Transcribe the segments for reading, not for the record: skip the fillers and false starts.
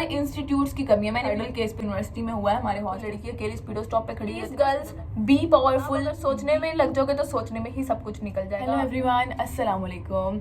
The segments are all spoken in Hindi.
इंस्टीट्यूट्स की कमी है। मैंने मेडिकल केस पे यूनिवर्सिटी में हुआ है, हमारे हॉल लड़की अकेली स्पीडो स्टॉप पे खड़ी है। गर्ल्स बी पावरफुल, सोचने में लग जाओगे तो सोचने में ही सब कुछ निकल जाएगा। हेलो एवरीवन, अस्सलाम वालेकुम।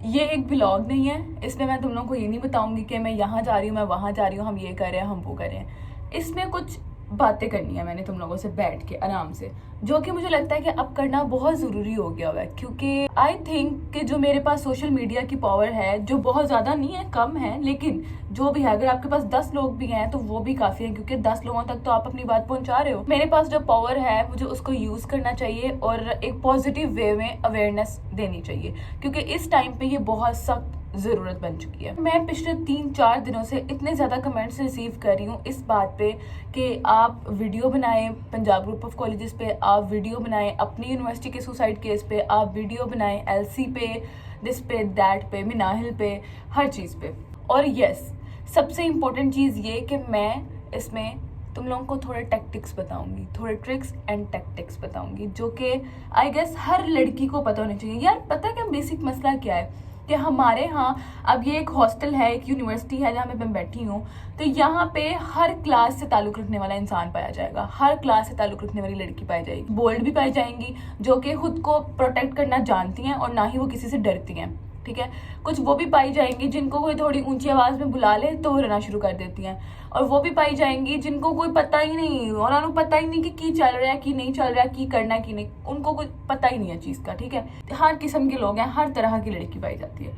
ये एक ब्लॉग नहीं है, इसमें मैं तुम लोगों को ये नहीं बताऊंगी कि मैं यहाँ जा रही हूँ, मैं वहाँ जा रही हूँ, हम ये कर रहे हैं, हम वो कर रहे हैं। इसमें कुछ बातें करनी है मैंने तुम लोगों से बैठ के आराम से, जो कि मुझे लगता है कि अब करना बहुत ज़रूरी हो गया हुआ है। क्योंकि आई थिंक कि जो मेरे पास सोशल मीडिया की पावर है, जो बहुत ज़्यादा नहीं है, कम है, लेकिन जो भी है, अगर आपके पास 10 लोग भी हैं तो वो भी काफ़ी है, क्योंकि 10 लोगों तक तो आप अपनी बात पहुंचा रहे हो। मेरे पास जो पावर है मुझे उसको यूज़ करना चाहिए और एक पॉजिटिव वे में अवेयरनेस देनी चाहिए, क्योंकि इस टाइम पे ये बहुत सख्त ज़रूरत बन चुकी है। मैं पिछले 3-4 दिनों से इतने ज़्यादा कमेंट्स रिसीव कर रही हूँ इस बात पे कि आप वीडियो बनाएं पंजाब ग्रुप ऑफ कॉलेजेस पे, आप वीडियो बनाएं अपनी यूनिवर्सिटी के सुसाइड केस पे, आप वीडियो बनाएं एलसी पे, दिस पे, दैट पे, मिनाहिल पे, हर चीज़ पे। और यस, सबसे इम्पोर्टेंट चीज़ ये कि मैं इसमें तुम लोगों को थोड़े टैक्टिक्स बताऊंगी, थोड़े ट्रिक्स एंड टैक्टिक्स बताऊंगी, जो कि आई गेस हर लड़की को पता होना चाहिए। यार पता है क्या बेसिक मसला क्या है कि हमारे यहाँ अब ये एक हॉस्टल है, एक यूनिवर्सिटी है जहाँ पे मैं बैठी हूँ, तो यहाँ पे हर क्लास से ताल्लुक़ रखने वाला इंसान पाया जाएगा, हर क्लास से ताल्लुक़ रखने वाली लड़की पाई जाएगी, बोल्ड भी पाई जाएंगी, जो कि खुद को प्रोटेक्ट करना जानती हैं और ना ही वो किसी से डरती हैं, ठीक है। कुछ वो भी पाई जाएंगी जिनको कोई थोड़ी ऊंची आवाज़ में बुला ले तो वो रोना शुरू कर देती हैं, और वो भी पाई जाएंगी जिनको कोई पता ही नहीं, और उन्होंने पता ही नहीं कि चल रहा है कि नहीं चल रहा है, कि करना है कि नहीं, उनको कुछ पता ही नहीं है चीज़ का, ठीक है। हर किस्म के लोग हैं, हर तरह की लड़की पाई जाती है।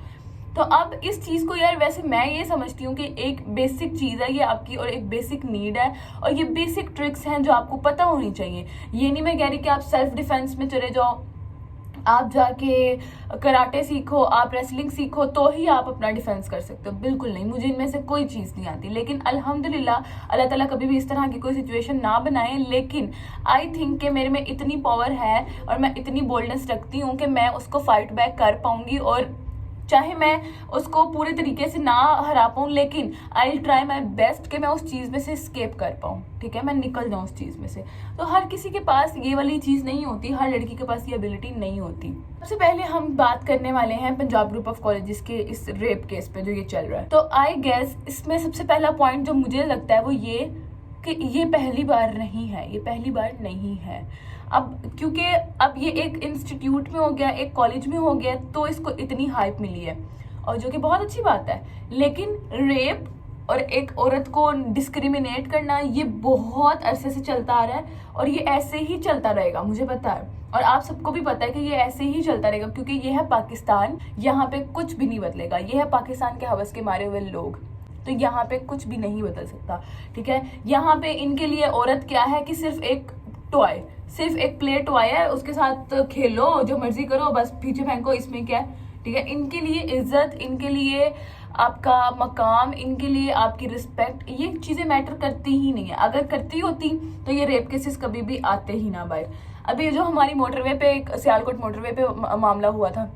तो अब इस चीज़ को यार, वैसे मैं ये समझती हूँ कि एक बेसिक चीज़ है ये आपकी, और एक बेसिक नीड है, और ये बेसिक ट्रिक्स हैं जो आपको पता होनी चाहिए। ये नहीं मैं कह रही कि आप सेल्फ डिफेंस में चले जाओ, आप जाके कराटे सीखो, आप रेसलिंग सीखो तो ही आप अपना डिफेंस कर सकते हो, बिल्कुल नहीं। मुझे इनमें से कोई चीज़ नहीं आती, लेकिन अल्हम्दुलिल्लाह अल्लाह ताला कभी भी इस तरह की कोई सिचुएशन ना बनाए। लेकिन आई थिंक कि मेरे में इतनी पावर है और मैं इतनी बोल्डनेस रखती हूँ कि मैं उसको फाइट बैक कर पाऊंगी, और चाहे मैं उसको पूरे तरीके से ना हरा पाऊँ, लेकिन I will try my best कि मैं उस चीज़ में से स्केप कर पाऊँ, ठीक है, मैं निकल जाऊँ उस चीज़ में से। तो हर किसी के पास ये वाली चीज़ नहीं होती, हर लड़की के पास ये एबिलिटी नहीं होती। सबसे पहले हम बात करने वाले हैं पंजाब ग्रुप ऑफ कॉलेजेस के इस रेप केस पे जो ये चल रहा है। तो आई गेस इसमें सबसे पहला पॉइंट जो मुझे लगता है वो ये कि ये पहली बार नहीं है, ये पहली बार नहीं है। अब क्योंकि अब ये एक इंस्टीट्यूट में हो गया, एक कॉलेज में हो गया, तो इसको इतनी हाइप मिली है, और जो कि बहुत अच्छी बात है। लेकिन रेप और एक औरत को डिस्क्रिमिनेट करना ये बहुत अरसे से चलता आ रहा है, और ये ऐसे ही चलता रहेगा, मुझे पता है, और आप सबको भी पता है कि ये ऐसे ही चलता रहेगा, क्योंकि ये है पाकिस्तान, यहाँ पे कुछ भी नहीं बदलेगा। ये है पाकिस्तान के हवस के मारे हुए लोग, तो यहाँ पे कुछ भी नहीं बदल सकता, ठीक है। यहाँ पे इनके लिए औरत क्या है कि सिर्फ एक टॉय, सिर्फ एक प्ले टॉय है, उसके साथ खेलो, जो मर्जी करो, बस पीछे फेंको, इसमें क्या है, ठीक है। इनके लिए इज्जत, इनके लिए आपका मकाम, इनके लिए आपकी रिस्पेक्ट, ये चीज़ें मैटर करती ही नहीं है। अगर करती होती तो ये रेप केसेस कभी भी आते ही ना बाहर। अभी जो हमारी मोटरवे पे, एक सियालकोट मोटरवे पे मामला हुआ था,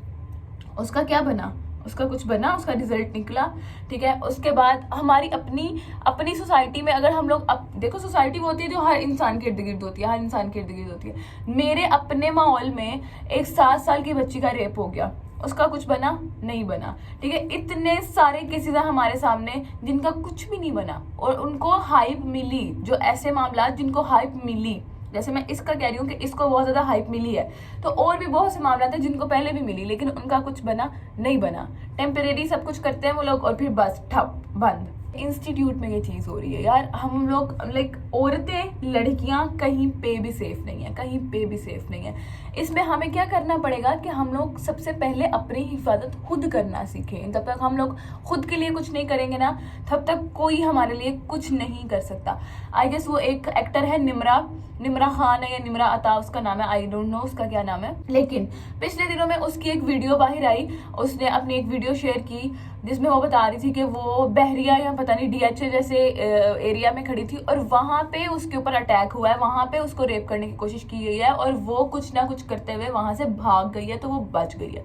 उसका क्या बना? उसका कुछ बना, उसका रिजल्ट निकला, ठीक है। उसके बाद हमारी अपनी सोसाइटी में, अगर हम लोग अब देखो, सोसाइटी वो होती है जो हर इंसान के इर्द गिर्द होती है, हर इंसान के इर्द गिर्द होती है। मेरे अपने माहौल में एक 7 साल की बच्ची का रेप हो गया, उसका कुछ बना? नहीं बना, ठीक है। इतने सारे केसेस हैं हमारे सामने जिनका कुछ भी नहीं बना, और उनको हाइप मिली। जो ऐसे मामला जिनको हाइप मिली, जैसे मैं इसका कह रही हूँ कि इसको बहुत ज़्यादा हाइप मिली है, तो और भी बहुत से मामला थे जिनको पहले भी मिली, लेकिन उनका कुछ बना नहीं बना। टेम्परेरी सब कुछ करते हैं वो लोग, और फिर बस ठप बंद। इंस्टीट्यूट में ये चीज़ हो रही है यार। हम लोग लाइक औरतें, लड़कियां कहीं पे भी सेफ नहीं है, कहीं पे भी सेफ नहीं है। इसमें हमें क्या करना पड़ेगा कि हम लोग सबसे पहले अपनी हिफाजत खुद करना सीखें। जब तक हम लोग खुद के लिए कुछ नहीं करेंगे ना, तब तक कोई हमारे लिए कुछ नहीं कर सकता। आई गेस वो एक एक्टर है, निम्रा खान है या निम्रा अता उसका नाम है, आई डोंट नो उसका क्या नाम है, लेकिन पिछले दिनों में उसकी एक वीडियो बाहर आई। उसने अपनी एक वीडियो शेयर की जिसमें वो बता रही थी कि वो बहरिया या पता नहीं डीएचए जैसे एरिया में खड़ी थी, और वहां पे उसके ऊपर अटैक हुआ है, वहां पे उसको रेप करने की कोशिश की गई है, और वो कुछ ना कुछ करते हुए वहां से भाग गई है, तो वो बच गई है।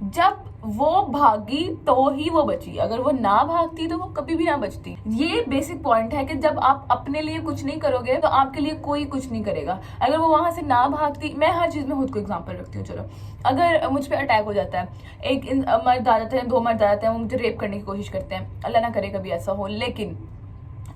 जब वो भागी तो ही वो बची, अगर वो ना भागती तो वो कभी भी ना बचती। ये बेसिक पॉइंट है कि जब आप अपने लिए कुछ नहीं करोगे तो आपके लिए कोई कुछ नहीं करेगा। अगर वो वहां से ना भागती, मैं हर चीज में खुद को एग्जांपल रखती हूँ, चलो अगर मुझ पे अटैक हो जाता है, एक मर्द आ जाते हैं, 2 मर्द आ जाते हैं, वो मुझे रेप करने की कोशिश करते हैं, अल्लाह ना करे कभी ऐसा हो, लेकिन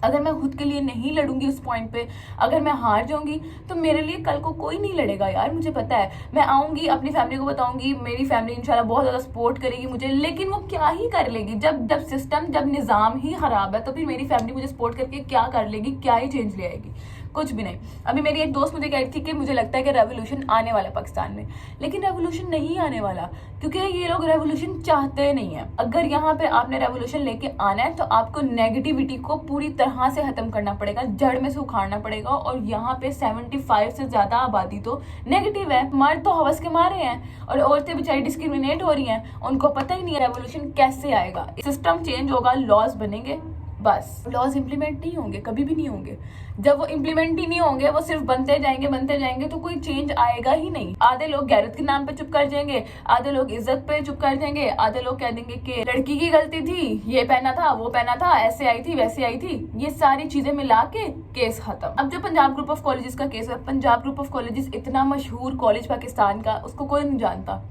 अगर मैं खुद के लिए नहीं लड़ूंगी उस पॉइंट पे, अगर मैं हार जाऊंगी तो मेरे लिए कल को कोई नहीं लड़ेगा यार, मुझे पता है। मैं आऊंगी, अपनी फैमिली को बताऊंगी, मेरी फैमिली इंशाल्लाह बहुत ज्यादा सपोर्ट करेगी मुझे, लेकिन वो क्या ही कर लेगी जब जब सिस्टम, जब निज़ाम ही खराब है, तो फिर मेरी फैमिली मुझे सपोर्ट करके क्या कर लेगी, क्या ही चेंज ले आएगी, कुछ भी नहीं। अभी मेरी एक दोस्त मुझे कह रही थी कि मुझे लगता है कि रेवोल्यूशन आने वाला पाकिस्तान में, लेकिन रेवोल्यूशन नहीं आने वाला, क्योंकि ये लोग रेवोल्यूशन चाहते नहीं है। अगर यहाँ पे आपने रेवोल्यूशन लेके आना है तो आपको नेगेटिविटी को पूरी तरह से खत्म करना पड़ेगा, जड़ में से उखाड़ना पड़ेगा। और यहाँ पे 75 से ज्यादा आबादी तो नेगेटिव है, मर्द तो हवस के मारे हैं और औरतें बेचारी डिस्क्रिमिनेट हो रही हैं, उनको पता ही नहीं है रेवोल्यूशन कैसे आएगा। सिस्टम चेंज होगा, लॉज बनेंगे, बस लॉज इंप्लीमेंट नहीं होंगे, कभी भी नहीं होंगे। जब वो इंप्लीमेंट ही नहीं होंगे, वो सिर्फ बनते जाएंगे तो कोई चेंज आएगा ही नहीं। आधे लोग गैरत के नाम पे चुप कर जाएंगे, आधे लोग इज्जत पे चुप कर जाएंगे, आधे लोग कह देंगे कि लड़की की गलती थी, ये पहना था, वो पहना था, ऐसे आई थी, वैसे आई थी। ये सारी चीजें मिला के केस खत्म। अब जो पंजाब ग्रुप ऑफ कॉलेजेस का केस है, पंजाब ग्रुप ऑफ कॉलेजेस इतना मशहूर कॉलेज पाकिस्तान का, उसको कोई नहीं जानता,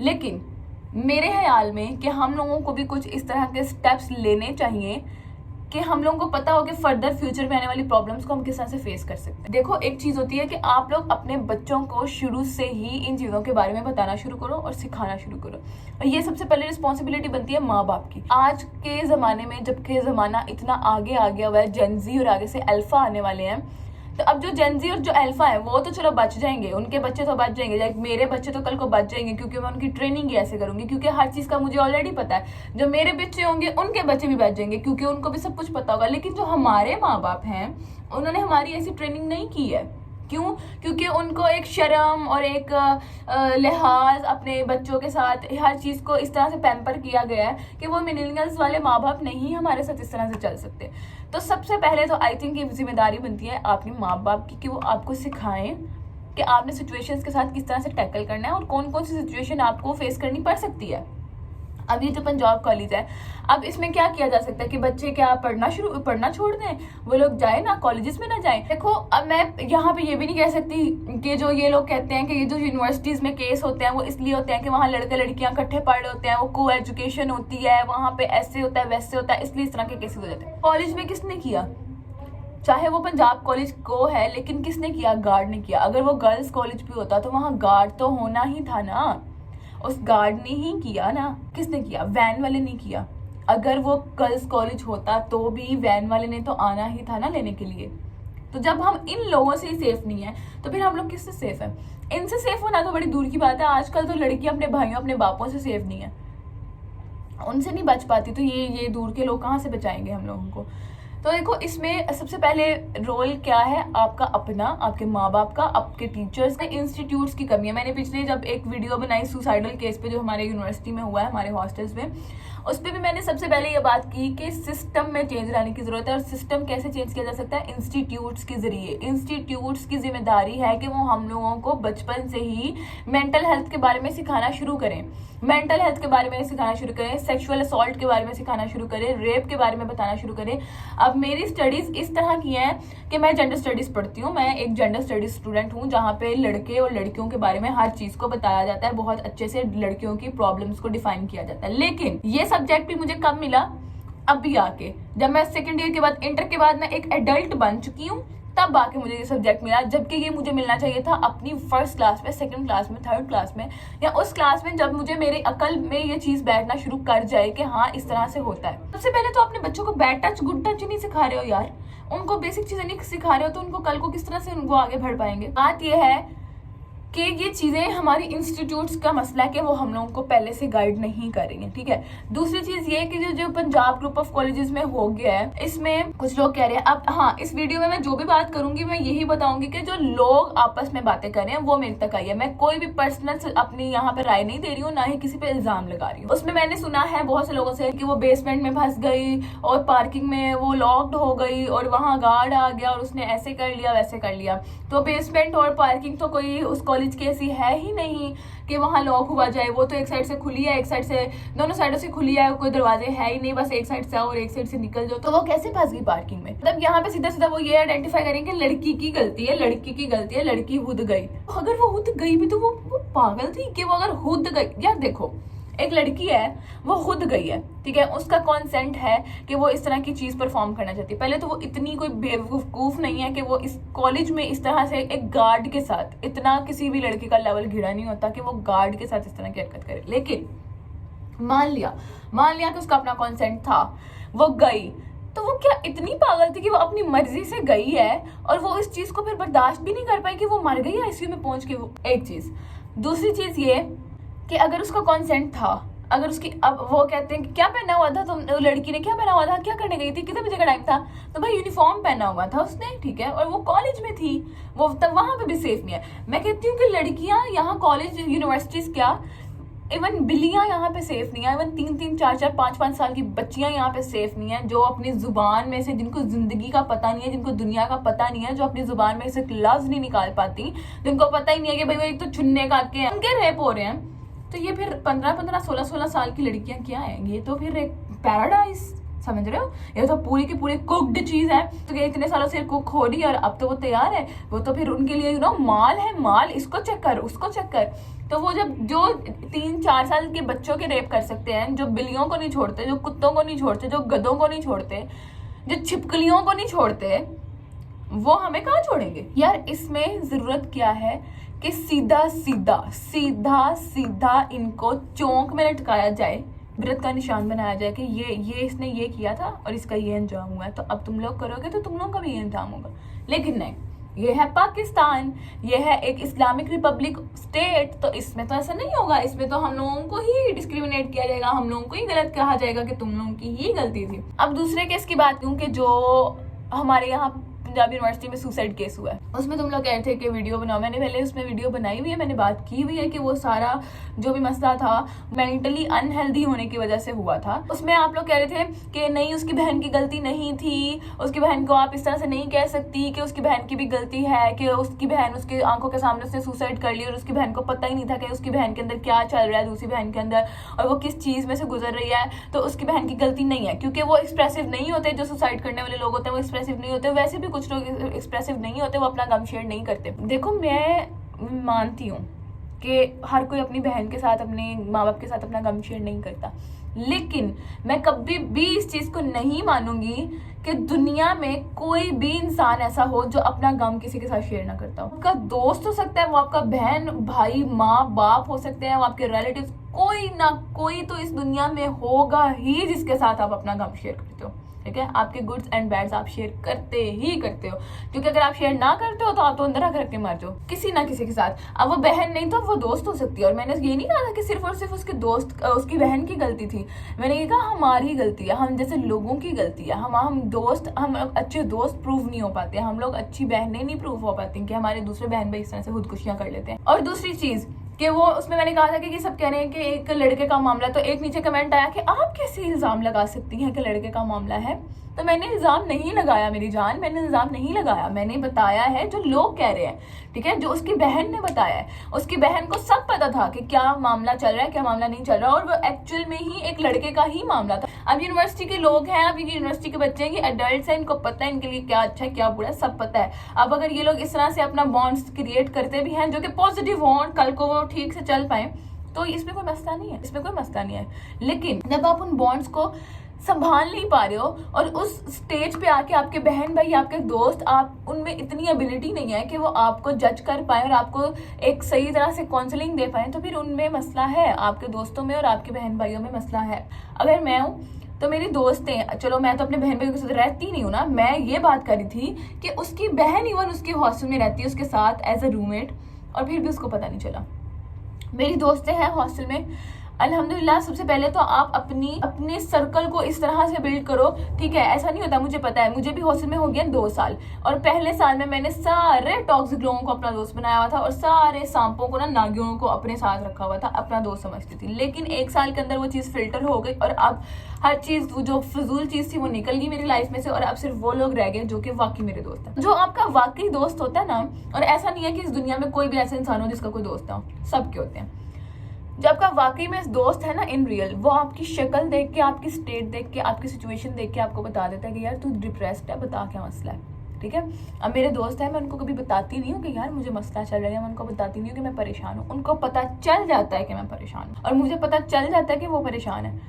लेकिन मेरे ख्याल में कि हम लोगों को भी कुछ इस तरह के स्टेप्स लेने चाहिए कि हम लोगों को पता हो कि फर्दर फ्यूचर में आने वाली प्रॉब्लम्स को हम किस तरह से फेस कर सकते हैं। देखो, एक चीज होती है कि आप लोग अपने बच्चों को शुरू से ही इन चीजों के बारे में बताना शुरू करो और सिखाना शुरू करो, और ये सबसे पहले रिस्पॉन्सिबिलिटी बनती है माँ बाप की। आज के जमाने में, जबकि जमाना इतना आगे आ गया हुआ है, जेनजी और आगे से अल्फा आने वाले हैं, तो अब जो जेनजी और जो अल्फा है वो तो चलो बच जाएंगे, उनके बच्चे तो बच जाएंगे, लाइक मेरे बच्चे तो कल को बच जाएंगे, क्योंकि मैं उनकी ट्रेनिंग ही ऐसे करूंगी, क्योंकि हर चीज का मुझे ऑलरेडी पता है। जो मेरे बच्चे होंगे उनके बच्चे भी बच जाएंगे, क्योंकि उनको भी सब कुछ पता होगा। लेकिन जो हमारे माँ बाप हैं, उन्होंने हमारी ऐसी ट्रेनिंग नहीं की है। क्यों? क्योंकि उनको एक शर्म और एक लिहाज अपने बच्चों के साथ, हर चीज को इस तरह से पैम्पर किया गया है कि वो मिलेनियल्स वाले माँ बाप नहीं हमारे साथ इस तरह से चल सकते। तो सबसे पहले तो आई थिंक ये जिम्मेदारी बनती है आपके माँ बाप की कि वो आपको सिखाएं कि आपने सिचुएशंस के साथ किस तरह से टैकल करना है और कौन कौन सी सिचुएशन आपको फेस करनी पड़ सकती है। अब ये जो पंजाब कॉलेज है, अब इसमें क्या किया जा सकता है कि बच्चे क्या पढ़ना छोड़ दें, वो लोग जाए ना, कॉलेजेस में ना जाए। देखो, अब मैं यहाँ पे ये भी नहीं कह सकती कि जो ये लोग कहते हैं कि ये जो यूनिवर्सिटीज में केस होते हैं वो इसलिए होते हैं कि वहाँ लड़के लड़कियां इकट्ठे पढ़ रहे होते हैं, वो को एजुकेशन होती है, वहाँ पे ऐसे होता है वैसे होता है, इसलिए इस तरह के केसेस हो जाते हैं। कॉलेज में किसने किया? चाहे वो पंजाब कॉलेज को है, लेकिन किसने किया? गार्ड ने किया। अगर वो गर्ल्स कॉलेज भी होता तो वहाँ गार्ड तो होना ही था ना, उस गार्ड ने ही किया ना। किसने किया? वैन वाले ने किया। अगर वो गर्ल्स कॉलेज होता तो भी वैन वाले ने तो आना ही था ना लेने के लिए। तो जब हम इन लोगों से ही सेफ नहीं है तो फिर हम लोग किससे सेफ है? इनसे सेफ होना तो बड़ी दूर की बात है। आजकल तो लड़की अपने भाइयों, अपने बापों से सेफ नहीं है, उनसे नहीं बच पाती, तो ये दूर के लोग कहाँ से बचाएंगे हम लोगों को? तो देखो, इसमें सबसे पहले रोल क्या है आपका अपना, आपके माँ बाप का, आपके टीचर्स का। इंस्टीट्यूट्स की कमी है। मैंने पिछले जब एक वीडियो बनाई सुसाइडल केस पे जो हमारे यूनिवर्सिटी में हुआ है, हमारे हॉस्टल्स में, उस पर भी मैंने सबसे पहले ये बात की कि सिस्टम में चेंज लाने की जरूरत है। और सिस्टम कैसे चेंज किया जा सकता है? इंस्टीट्यूट्स के जरिए। इंस्टीट्यूट्स की जिम्मेदारी है कि वो हम लोगों को बचपन से ही मेंटल हेल्थ के बारे में सिखाना शुरू करें, मेंटल हेल्थ के बारे में सिखाना शुरू करें, सेक्सुअल असॉल्ट के बारे में सिखाना शुरू करें, रेप के बारे में बताना शुरू करें। अब मेरी स्टडीज इस तरह की हैं कि मैं जेंडर स्टडीज पढ़ती हूँ, मैं एक जेंडर स्टडीज स्टूडेंट हूँ, जहाँ पे लड़के और लड़कियों के बारे में हर चीज को बताया जाता है, बहुत अच्छे से लड़कियों की प्रॉब्लम्स को डिफाइन किया जाता है। लेकिन ये सब्जेक्ट भी मुझे कब मिला? अभी आके, जब मैं सेकेंड ईयर के बाद, इंटर के बाद मैं एक एडल्ट बन चुकी हूँ, तब आके मुझे ये सब्जेक्ट मिला। जबकि ये मुझे मिलना चाहिए था अपनी फर्स्ट क्लास में, सेकंड क्लास में, थर्ड क्लास में, या उस क्लास में जब मुझे मेरी अकल में ये चीज बैठना शुरू कर जाए कि हाँ इस तरह से होता है। सबसे पहले तो अपने बच्चों को बैड टच, गुड टच नहीं सिखा रहे हो यार, उनको बेसिक चीजें नहीं सिखा रहे हो, तो उनको कल को किस तरह से उनको आगे बढ़ पाएंगे? बात यह है कि ये चीजें हमारी इंस्टीट्यूट्स का मसला है कि वो हम लोगों को पहले से गाइड नहीं कर रही हैं, ठीक है। दूसरी चीज ये कि जो पंजाब ग्रुप ऑफ कॉलेजेस में हो गया है, इसमें कुछ लोग कह रहे हैं, अब हाँ, इस वीडियो में मैं जो भी बात करूंगी मैं यही बताऊंगी कि जो लोग आपस में बातें कर रहे हैं वो मेरे तक आई है। मैं कोई भी पर्सनल अपनी यहाँ पे राय नहीं दे रही हूँ, ना ही किसी पे इल्जाम लगा रही हूँ। उसमें मैंने सुना है बहुत से लोगों से कि वो बेसमेंट में फंस गई और पार्किंग में वो लॉक्ड हो गई और वहां गार्ड आ गया और उसने ऐसे कर लिया वैसे कर लिया। तो बेसमेंट और पार्किंग तो कोई उस कॉलेज कॉलेज की ऐसी है ही नहीं कि वहाँ लॉक हुआ जाए। वो तो एक साइड से खुली है, एक साइड से, दोनों साइडों से खुली है, कोई दरवाजे है ही नहीं, बस एक साइड से आओ और एक साइड से निकल जाओ। तो वो कैसे फंस गई पार्किंग में? मतलब यहाँ पे सीधा सीधा वो ये आइडेंटिफाई करेंगे लड़की की गलती है, लड़की की गलती है, लड़की हुद गई। अगर वो हुद गई भी तो वो पागल थी कि वो अगर हुद गई। यार देखो, एक लड़की है, वो खुद गई है, ठीक है, उसका कॉन्सेंट है कि वो इस तरह की चीज परफॉर्म करना चाहती है। पहले तो वो इतनी कोई बेवकूफ नहीं है कि वो इस कॉलेज में इस तरह से एक गार्ड के साथ, इतना किसी भी लड़की का लेवल घिरा नहीं होता कि वो गार्ड के साथ इस तरह की हरकत करे। लेकिन मान लिया कि उसका अपना कॉन्सेंट था, वो गई, तो वो क्या इतनी पागल थी कि वो अपनी मर्जी से गई है और वो इस चीज को फिर बर्दाश्त भी नहीं कर पाई कि वो मर गई आईसीयू में पहुंच के। वो एक चीज। दूसरी चीज ये कि अगर उसका कॉन्सेंट था, अगर उसकी, अब वो कहते हैं कि क्या पहना हुआ था तुम, लड़की ने क्या पहना हुआ था, क्या करने गई थी, कितने बजे का टाइम था, तो भाई यूनिफॉर्म पहना हुआ था उसने, ठीक है, और वो कॉलेज में थी, वो तब वहां पे भी सेफ नहीं है। मैं कहती हूँ कि लड़कियां यहाँ कॉलेज यूनिवर्सिटीज क्या, इवन बिल्लियां यहाँ पे सेफ नहीं है, इवन 3-3, 4-4, 5-5 साल की बच्चियां यहाँ पे सेफ नहीं है, जो अपनी जुबान में से, जिनको जिंदगी का पता नहीं है, जिनको दुनिया का पता नहीं है, जो अपनी जुबान में से एक लफ्ज नहीं निकाल पाती, जिनको पता ही नहीं है कि भाई वो एक तो चुनने का के उनके रेप हो रहे हैं। तो ये फिर 15-15, 16-16 साल की लड़कियां क्या हैं? ये तो फिर एक पैराडाइज, समझ रहे हो? ये तो पूरी की पूरी कुक्ड चीज है। तो ये इतने सालों से कुक हो रही है और अब तो वो तैयार है, वो तो फिर उनके लिए माल है, माल, इसको चेक कर, उसको चेक कर। तो वो जब जो 3-4 साल के बच्चों के रेप कर सकते हैं, जो बिल्लियों को नहीं छोड़ते, जो कुत्तों को नहीं छोड़ते, जो गधों को नहीं छोड़ते, जो छिपकलियों को नहीं छोड़ते, वो हमें कहाँ छोड़ेंगे? यार इसमें जरूरत क्या है कि सीधा सीधा इनको चौंक में लटकाया जाए, ब्रत का निशान बनाया जाए कि ये इसने ये किया था और इसका ये अंजाम हुआ है, तो अब तुम लोग करोगे तो तुम लोगों का भी ये अंजाम होगा। लेकिन नहीं, ये है पाकिस्तान, ये है एक इस्लामिक रिपब्लिक स्टेट, तो इसमें तो ऐसा नहीं होगा। इसमें तो हम लोगों को ही डिस्क्रिमिनेट किया जाएगा, हम लोगों को ही गलत कहा जाएगा कि तुम लोगों की ही गलती थी। अब दूसरे केस की बात करूं कि जो हमारे यहाँ पंजाब यूनिवर्सिटी में सुसाइड केस हुआ है, उसमें तुम लोग कह रहे थे कि वीडियो बनाओ। मैंने पहले उसमें वीडियो बनाई हुई है, मैंने बात की हुई है कि वो सारा जो भी मसला था मेंटली अनहेल्दी होने की वजह से हुआ था। उसमें आप लोग कह रहे थे कि नहीं, उसकी बहन की गलती नहीं थी, उसकी बहन को आप इस तरह से नहीं कह सकती कि उसकी बहन की भी गलती है, कि उसकी बहन उसके आंखों के सामने उसने सुसाइड कर ली और उसकी बहन को पता ही नहीं था कि उसकी बहन के अंदर क्या चल रहा है, दूसरी बहन के अंदर, और वो किस चीज में से गुजर रही है। तो उसकी बहन की गलती नहीं है, क्योंकि वो एक्सप्रेसिव नहीं होते, जो सुसाइड करने वाले लोग होते हैं वो एक्सप्रेसिव नहीं होते। वैसे भी कुछ लोग एक्सप्रेसिव नहीं होते, वो अपना गम शेयर नहीं करते। देखो, मैं मानती हूँ कि हर कोई अपनी बहन के साथ, अपने माँ बाप के साथ अपना गम शेयर नहीं करता, लेकिन मैं कभी भी इस चीज को नहीं मानूंगी कि दुनिया में कोई भी इंसान ऐसा हो जो अपना गम किसी के साथ शेयर ना करता हो। आपका दोस्त हो सकता है, वो आपका बहन, भाई, माँ, बाप हो सकते हैं, वो आपके रिलेटिव्स, कोई ना कोई तो इस दुनिया में होगा ही जिसके साथ आप अपना गम शेयर करते हो, ठीक है? आपके गुड्स एंड बैड्स आप शेयर करते ही करते हो, क्योंकि अगर आप शेयर ना करते हो तो आप तो अंदर रख के मर जाओ किसी ना किसी के साथ। अब वो बहन नहीं तो वो दोस्त हो सकती है। और मैंने ये नहीं कहा था कि सिर्फ और सिर्फ उसके दोस्त, उसकी बहन की गलती थी। मैंने ये कहा हमारी ही गलती है, हम जैसे लोगों की गलती है। हम दोस्त, हम अच्छे दोस्त प्रूव नहीं हो पाते, हम लोग अच्छी बहनें नहीं प्रूव हो पाती कि हमारे दूसरे बहन भाई इस तरह से खुदकुशियां कर लेते हैं। और दूसरी चीज कि वो, उसमें मैंने कहा था कि सब कह रहे हैं कि एक लड़के का मामला, तो एक नीचे कमेंट आया कि आप कैसे इल्जाम लगा सकती हैं कि लड़के का मामला है। तो मैंने इल्जाम नहीं लगाया मेरी जान, मैंने इल्जाम नहीं लगाया, मैंने बताया है जो लोग कह रहे हैं, ठीक है, जो उसकी बहन ने बताया है। उसकी बहन को सब पता था कि क्या मामला चल रहा है, क्या मामला नहीं चल रहा, और वो एक्चुअल में ही एक लड़के का ही मामला था। अब यूनिवर्सिटी के लोग हैं, अब यूनिवर्सिटी के बच्चे हैं, ये एडल्ट्स हैं, इनको पता है इनके लिए क्या अच्छा है क्या बुरा है, सब पता है। अब अगर ये लोग इस तरह से अपना बॉन्ड्स क्रिएट करते भी हैं जो कि पॉजिटिव हो, कल को वो ठीक से चल पाए, तो इसमें कोई मसला नहीं है, इसमें कोई मसला नहीं है। लेकिन जब आप उन बॉन्ड्स को संभाल नहीं पा रहे हो और उस स्टेज पे आके आपके बहन भाई, आपके दोस्त, आप उनमें इतनी एबिलिटी नहीं है कि वो आपको जज कर पाए और आपको एक सही तरह से काउंसलिंग दे पाए, तो फिर उनमें मसला है, आपके दोस्तों में और आपके बहन भाइयों में मसला है। अगर मैं हूँ तो मेरी दोस्तें, चलो मैं तो अपने बहन भाइयों के साथ रहती नहीं हूँ ना, मैं ये बात कर रही थी कि उसकी बहन इवन उसके हॉस्टल में रहती है उसके साथ एज अ रूममेट, और फिर भी उसको पता नहीं चला। मेरी दोस्तें हैं हॉस्टल में, अल्हम्दुलिल्लाह सबसे पहले तो आप अपने सर्कल को इस तरह से बिल्ड करो, ठीक है। ऐसा नहीं होता, मुझे पता है, मुझे भी हॉस्टल में हो गया 2 साल, और पहले साल में मैंने सारे टॉक्सिक लोगों को अपना दोस्त बनाया हुआ था और सारे सांपों को ना, नागिनों को अपने साथ रखा हुआ था, अपना दोस्त समझती थी। लेकिन 1 साल के अंदर वो चीज़ फिल्टर हो गई और अब हर चीज़ जो फजूल चीज़ थी वो निकल गई मेरी लाइफ में से, और अब सिर्फ वो लोग रह गए जो कि वाकई मेरे दोस्त हैं। जो आपका वाकई दोस्त होता है ना, और ऐसा नहीं है कि इस दुनिया में कोई भी ऐसा इंसान हो जिसका कोई दोस्त ना हो, सबके होते हैं। जब आपका वाकई में दोस्त है ना, इन रियल, वो आपकी शक्ल देख के, आपकी स्टेट देख के, आपकी सिचुएशन देख के आपको बता देता है कि यार तू डिप्रेस्ड है, बता क्या मसला है, ठीक है। अब मेरे दोस्त हैं, मैं उनको कभी बताती नहीं हूँ कि यार मुझे मसला चल रहा है, मैं उनको बताती नहीं हूँ कि मैं परेशान हूँ। उनको पता चल जाता है कि मैं परेशान हूँ, और मुझे पता चल जाता है कि वो परेशान है।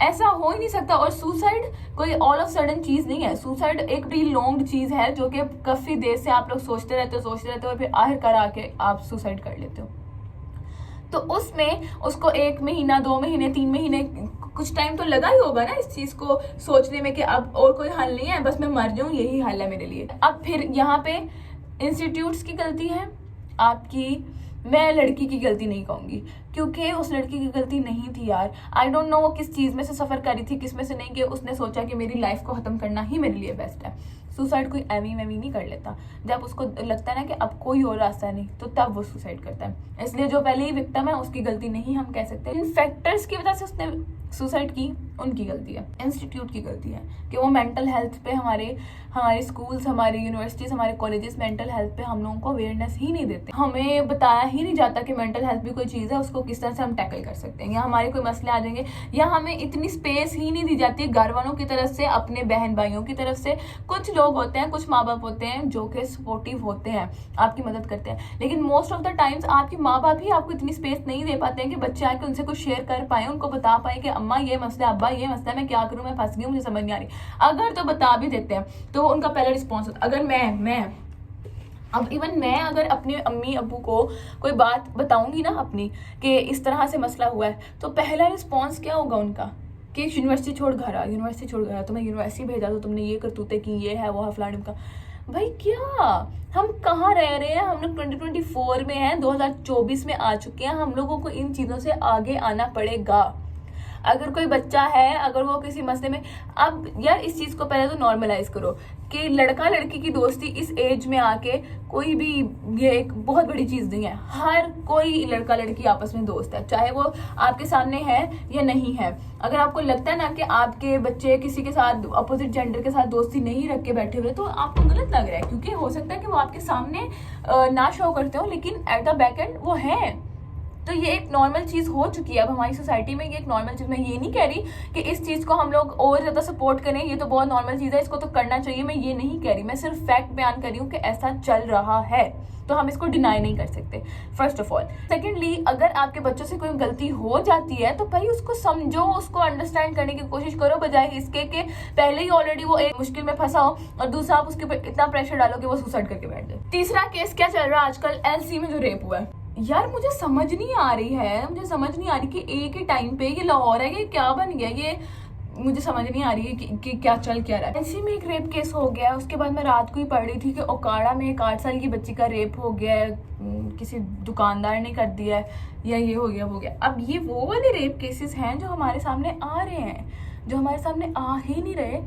ऐसा हो ही नहीं सकता। और सुसाइड कोई ऑल ऑफ सडन चीज नहीं है। सुसाइड एक बड़ी लॉन्ग चीज है जो कि काफी देर से आप लोग सोचते रहते हो और फिर आखिरकार आके आप सुसाइड कर लेते हो। तो उसमें उसको 1 महीना, 2 महीने, 3 महीने, कुछ टाइम तो लगा ही होगा ना इस चीज को सोचने में कि अब और कोई हल नहीं है, बस मैं मर जाऊं, यही हल है मेरे लिए। अब फिर यहाँ पे इंस्टीट्यूट्स की गलती है आपकी, मैं लड़की की गलती नहीं कहूंगी, क्योंकि उस लड़की की गलती नहीं थी यार। आई डोंट नो वो किस चीज में से सफर करी थी, किस में से नहीं, कि उसने सोचा कि मेरी लाइफ को खत्म करना ही मेरे लिए बेस्ट है। सुसाइड कोई एवी नहीं कर लेता। जब उसको लगता है ना कि अब कोई और रास्ता नहीं, तो तब वो सुसाइड करता है। इसलिए जो पहले ही विक्टिम है उसकी गलती नहीं हम कह सकते। इन फैक्टर्स की वजह से उसने सुसाइड की, उनकी गलती है, इंस्टीट्यूट की गलती है कि वो मेंटल हेल्थ पे, हमारे स्कूल्स, हमारी यूनिवर्सिटीज, हमारे कॉलेजेस मेंटल हेल्थ पे हम लोगों को अवेयरनेस ही नहीं देते। हमें बताया ही नहीं जाता कि मेंटल हेल्थ भी कोई चीज़ है, उसको किस तरह से हम टैकल कर सकते हैं, या हमारे कोई मसले आ जाएंगे, या हमें इतनी स्पेस ही नहीं दी जाती है घर वालों की तरफ से, अपने बहन भाइयों की तरफ से। कुछ लोग होते हैं, कुछ माँ बाप होते हैं जो कि सपोर्टिव होते हैं, आपकी मदद करते हैं, लेकिन मोस्ट ऑफ द टाइम्स आपके माँ बाप ही आपको इतनी स्पेस नहीं दे पाते हैं कि बच्चे आके उनसे कुछ शेयर कर पाए, उनको बता पाए कि अम्मा ये मसला, अब्बा ये मसला, मैं क्या करूँ, मैं फंस गई, मुझे समझ नहीं आ रही। अगर तो बता भी देते हैं तो वो उनका पहला रिस्पॉन्स होता। अगर मैं अगर अपने अम्मी अब्बू को कोई बात बताऊंगी ना अपनी, कि इस तरह से मसला हुआ है, तो पहला रिस्पॉन्स क्या होगा उनका कि यूनिवर्सिटी छोड़ घर आ, तुम्हें यूनिवर्सिटी भेजा, तो तुमने ये करतूते की, ये है वो है फलाने का। भाई क्या हम कहाँ रह रहे हैं? हम लोग 2024 में हैं, 2024 में आ चुके हैं। हम लोगों को इन चीज़ों से आगे आना पड़ेगा। अगर कोई बच्चा है, अगर वो किसी मसले में, अब यार इस चीज़ को पहले तो नॉर्मलाइज करो कि लड़का लड़की की दोस्ती इस एज में आके कोई भी, ये एक बहुत बड़ी चीज़ नहीं है। हर कोई लड़का लड़की आपस में दोस्त है, चाहे वो आपके सामने है या नहीं है। अगर आपको लगता है ना कि आपके बच्चे किसी के साथ, अपोजिट जेंडर के साथ दोस्ती नहीं रख के बैठे हुए, तो आपको गलत लग रहा है, क्योंकि हो सकता है कि वो आपके सामने ना शो करते हो, लेकिन एट द बैक एंड वो है। तो ये एक नॉर्मल चीज़ हो चुकी है अब हमारी सोसाइटी में। ये एक नॉर्मल चीज़, मैं ये नहीं कह रही कि इस चीज़ को हम लोग और ज़्यादा सपोर्ट करें, ये तो बहुत नॉर्मल चीज़ है, इसको तो करना चाहिए, मैं ये नहीं कह रही। मैं सिर्फ फैक्ट बयान कर रही हूँ कि ऐसा चल रहा है, तो हम इसको डिनाई नहीं कर सकते, फर्स्ट ऑफ ऑल। सेकेंडली, अगर आपके बच्चों से कोई गलती हो जाती है तो भाई उसको समझो, उसको अंडरस्टैंड करने की कोशिश करो, बजाय इसके कि पहले ही ऑलरेडी वो एक मुश्किल में फंसा हो और दूसरा आप उसके ऊपर इतना प्रेशर डालो कि वो सुसाइड करके बैठ जाए। तीसरा केस क्या चल रहा है आजकल, LC में जो रेप हुआ है। यार मुझे समझ नहीं आ रही कि एक ही टाइम पे ये लाहौर है, ये क्या बन गया, ये मुझे समझ नहीं आ रही है कि क्या चल क्या रहा है। ऐसे में एक रेप केस हो गया, उसके बाद मैं रात को ही पढ़ रही थी कि ओकाड़ा में एक 8 साल की बच्ची का रेप हो गया है, किसी दुकानदार ने कर दिया है, या ये हो गया वो गया। अब ये वो वाले रेप केसेस हैं जो हमारे सामने आ रहे हैं, जो हमारे सामने आ ही नहीं रहे,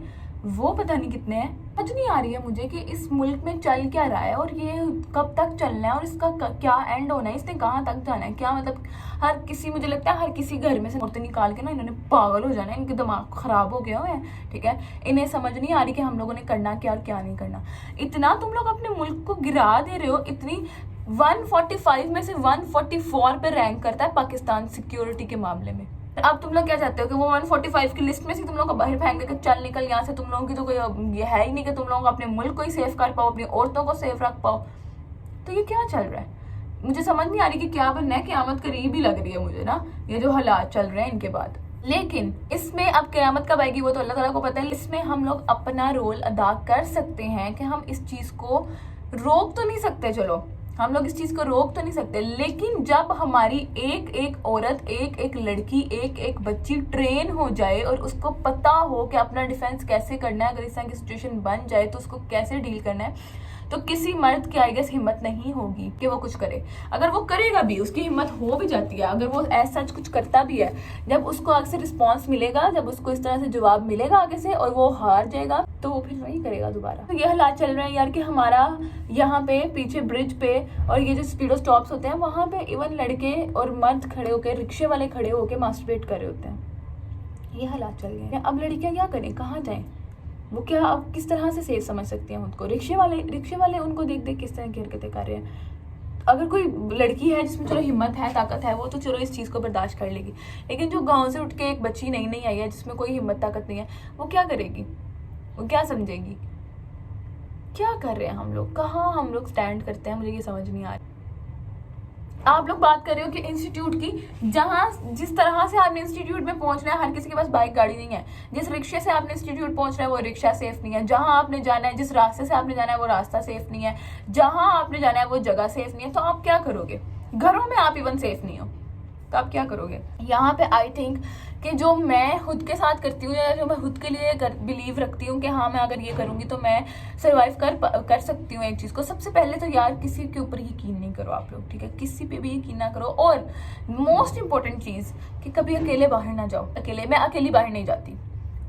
वो पता नहीं कितने हैं। समझ नहीं आ रही है मुझे कि इस मुल्क में चल क्या रहा है और ये कब तक चलना है और इसका क्या एंड होना है, इसने कहाँ तक जाना है। क्या मतलब हर किसी, मुझे लगता है हर किसी घर में से औरतें निकाल के ना इन्होंने पागल हो जाना है, इनके दिमाग खराब हो गया हुआ है, ठीक है। इन्हें समझ नहीं आ रही कि हम लोगों ने करना क्या और क्या नहीं करना। इतना तुम लोग अपने मुल्क को गिरा दे रहे हो। इतनी 145 में से 144 पे रैंक करता है पाकिस्तान सिक्योरिटी के मामले में। अब तुम लोग क्या चाहते हो कि वो 145 की लिस्ट में से तुम लोग को बाहर फेंक देकर चल निकल यहाँ से। तुम लोगों की तो कोई ये है ही नहीं कि तुम लोग अपने मुल्क को ही सेफ कर पाओ, अपनी औरतों को सेफ रख पाओ। तो ये क्या चल रहा है? मुझे समझ नहीं आ रही कि क्या बनना है। क़यामत करीब ही लग रही है मुझे ना, ये जो हालात चल रहे हैं इनके बाद। लेकिन इसमें अब क़यामत कब आएगी वो तो अल्लाह ताला को पता है। इसमें हम लोग अपना रोल अदा कर सकते हैं कि हम इस चीज़ को रोक तो नहीं सकते, चलो हम लोग इस चीज़ को रोक तो नहीं सकते, लेकिन जब हमारी एक एक औरत, एक एक लड़की, एक एक बच्ची ट्रेन हो जाए और उसको पता हो कि अपना डिफेंस कैसे करना है, अगर इस तरह की सिचुएशन बन जाए तो उसको कैसे डील करना है, तो किसी मर्द की आई गेस हिम्मत नहीं होगी कि वो कुछ करे। अगर वो करेगा भी, उसकी हिम्मत हो भी जाती है, अगर वो ऐसा कुछ करता भी है, जब उसको आगे से रिस्पॉन्स मिलेगा, जब उसको इस तरह से जवाब मिलेगा आगे से और वो हार जाएगा, तो वो फिर वही करेगा दोबारा। तो ये हालात चल रहे हैं यार कि हमारा यहाँ पे पीछे ब्रिज पे और ये जो स्पीडो स्टॉप्स होते हैं वहाँ पे इवन लड़के और मर्द खड़े होकर, रिक्शे वाले खड़े होकर मास्टरबेट कर रहे होते हैं। ये हालात चल गए। अब लड़कियां क्या करें, कहाँ जाएं? वो क्या अब किस तरह से सेफ समझ सकती हैं उनको? रिक्शे वाले उनको देख देख किस तरह की हरकतें कर रहे हैं। अगर कोई लड़की है जिसमें चलो हिम्मत है, ताकत है, वो तो चलो इस चीज़ को बर्दाश्त कर लेगी, लेकिन जो गांव से उठ के एक बच्ची नई नई आई है जिसमें कोई हिम्मत ताकत नहीं है, वो क्या करेगी? वो क्या समझेगी? क्या कर रहे हैं हम लोग? कहाँ हम लोग स्टैंड करते हैं? मुझे ये समझ नहीं आ रहा। आप लोग बात कर रहे हो कि इंस्टीट्यूट की, जहाँ जिस तरह से आपने इंस्टीट्यूट में पहुंचना है, हर किसी के पास बाइक गाड़ी नहीं है। जिस रिक्शे से आपने इंस्टीट्यूट पहुंचना है वो रिक्शा सेफ नहीं है। जहाँ आपने जाना है, जिस रास्ते से आपने जाना है वो रास्ता सेफ नहीं है। जहाँ आपने जाना है वो जगह सेफ नहीं है। तो आप क्या करोगे? घरों में आप इवन सेफ नहीं हो तो आप क्या करोगे? यहाँ पे आई थिंक कि जो मैं खुद के साथ करती हूँ या जो मैं खुद के लिए बिलीव रखती हूँ कि हाँ मैं अगर ये करूँगी तो मैं सर्वाइव कर सकती हूँ एक चीज़ को। सबसे पहले तो यार किसी के ऊपर यकीन नहीं करो आप लोग, ठीक है? किसी पे भी यकीन ना करो। और मोस्ट इंपॉर्टेंट चीज़ कि कभी अकेले बाहर ना जाओ। मैं अकेली बाहर नहीं जाती,